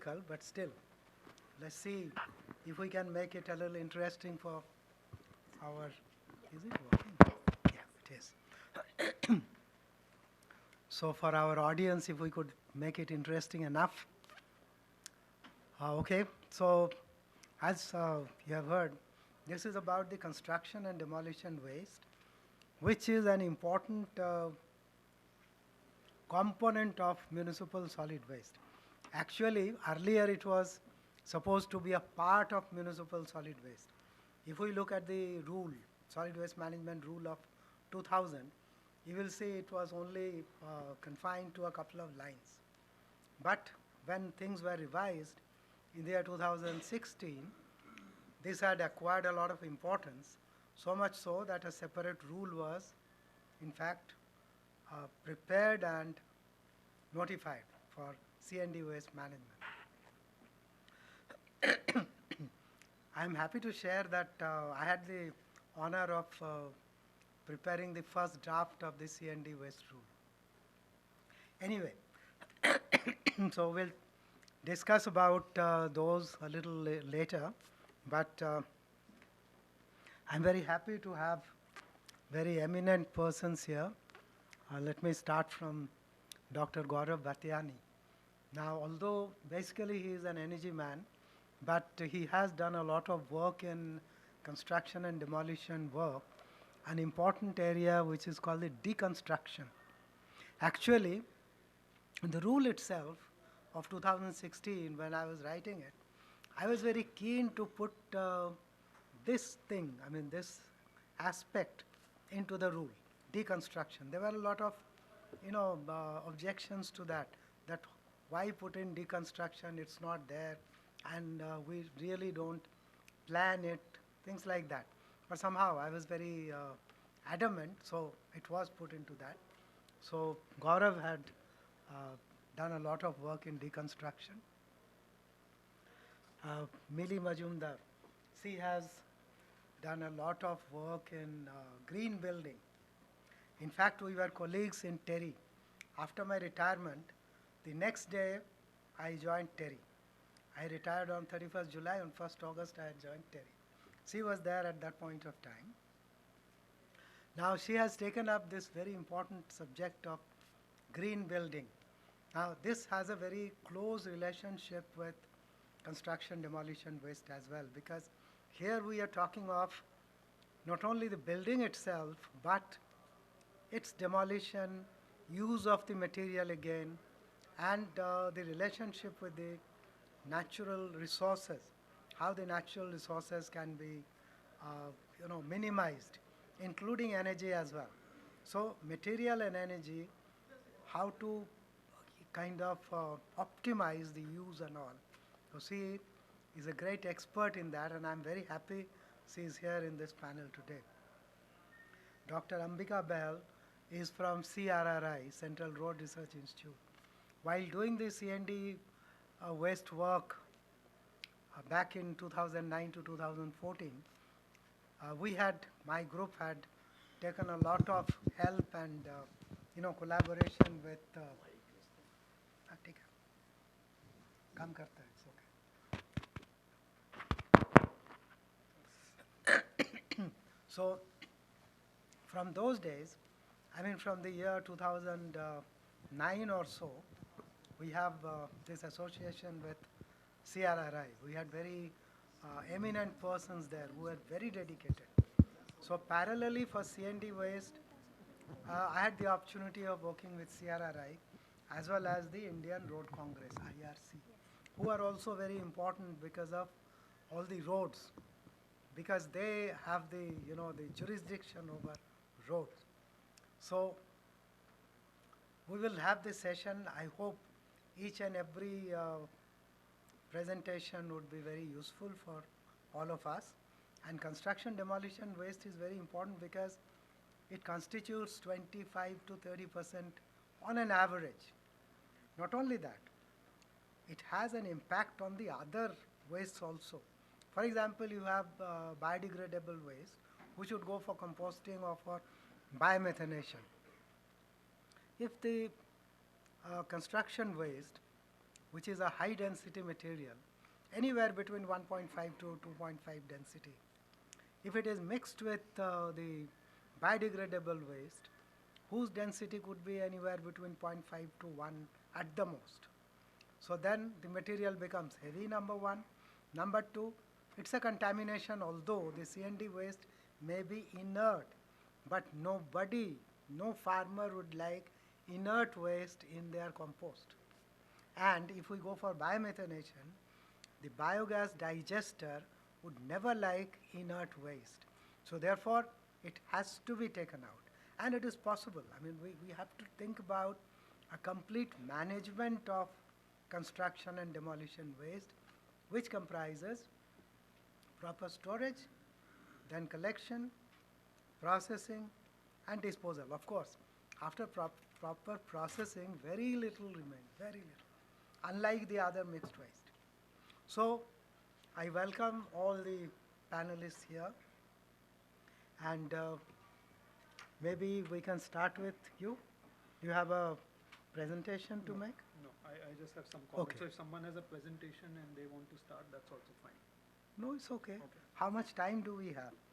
difficult, but still, let's see if we can make it a little interesting for our, is it working? Yeah, it is. So for our audience, if we could make it interesting enough. Okay, so as you have heard, this is about the construction and demolition waste, which is an important component of municipal solid waste. Actually, earlier it was supposed to be a part of municipal solid waste. If we look at the rule, solid waste management rule of 2000, you will see it was only confined to a couple of lines. But when things were revised in the year 2016, this had acquired a lot of importance, so much so that a separate rule was, in fact, prepared and notified for C&D waste management. I am happy to share that I had the honor of preparing the first draft of the C&D waste rule. Anyway, so we'll discuss about those a little later, but I'm very happy to have very eminent persons here. Let me start from Dr. Gaurav Bhatyani. Now, although basically he is an energy man, but he has done a lot of work in construction and demolition work, an important area which is called the deconstruction. Actually, the rule itself of 2016, when I was writing it, I was very keen to put this thing, this aspect into the rule, deconstruction. There were a lot of, objections to that why put in deconstruction, it's not there, and we really don't plan it, things like that. But somehow I was very adamant, so it was put into that. So Gaurav had done a lot of work in deconstruction. Mili Mazumdar, she has done a lot of work in green building. In fact, we were colleagues in Terry. After my retirement, the next day I joined Terry. I retired on 31st July, on 1st August I had joined Terry. She was there at that point of time. Now she has taken up this very important subject of green building. Now this has a very close relationship with construction demolition waste as well, because here we are talking of not only the building itself, but its demolition, use of the material again, and the relationship with the natural resources, how the natural resources can be minimized, including energy as well. So material and energy, how to kind of optimize the use and all. So she is a great expert in that, and I'm very happy she is here in this panel today. Dr. Ambika Bahl is from CRRI, Central Road Research Institute. While doing the C&D waste work back in 2009 to 2014, my group had taken a lot of help and collaboration with काम करता है, it's okay. So from those days, from the year 2009 or so, we have this association with CRRI. We had very eminent persons there who were very dedicated. So parallelly for C&D waste, I had the opportunity of working with CRRI as well as the Indian Road Congress, IRC, who are also very important because of all the roads, because they have the jurisdiction over roads. So we will have this session. I hope each and every presentation would be very useful for all of us. And construction demolition waste is very important because it constitutes 25 to 30% on an average. Not only that, it has an impact on the other wastes also. For example, you have biodegradable waste, which would go for composting or for biomethanation. If the construction waste which is a high density material, anywhere between 1.5 to 2.5 density. If it is mixed with the biodegradable waste, whose density could be anywhere between 0.5 to 1 at the most. So then the material becomes heavy, number one. Number two, it's a contamination, although the C&D waste may be inert, but nobody, no farmer would like inert waste in their compost. And if we go for biomethanation, the biogas digester would never like inert waste. So therefore, it has to be taken out. And it is possible. I mean, we have to think about a complete management of construction and demolition waste, which comprises proper storage, then collection, processing, and disposal. Of course, after proper processing, very little remains, very little, unlike the other mixed waste. So, I welcome all the panelists here, and maybe we can start with you. Do you have a presentation to make? No, I just have some comments. Okay. So if someone has a presentation and they want to start, that's also fine. No, it's okay. Okay. How much time do we have?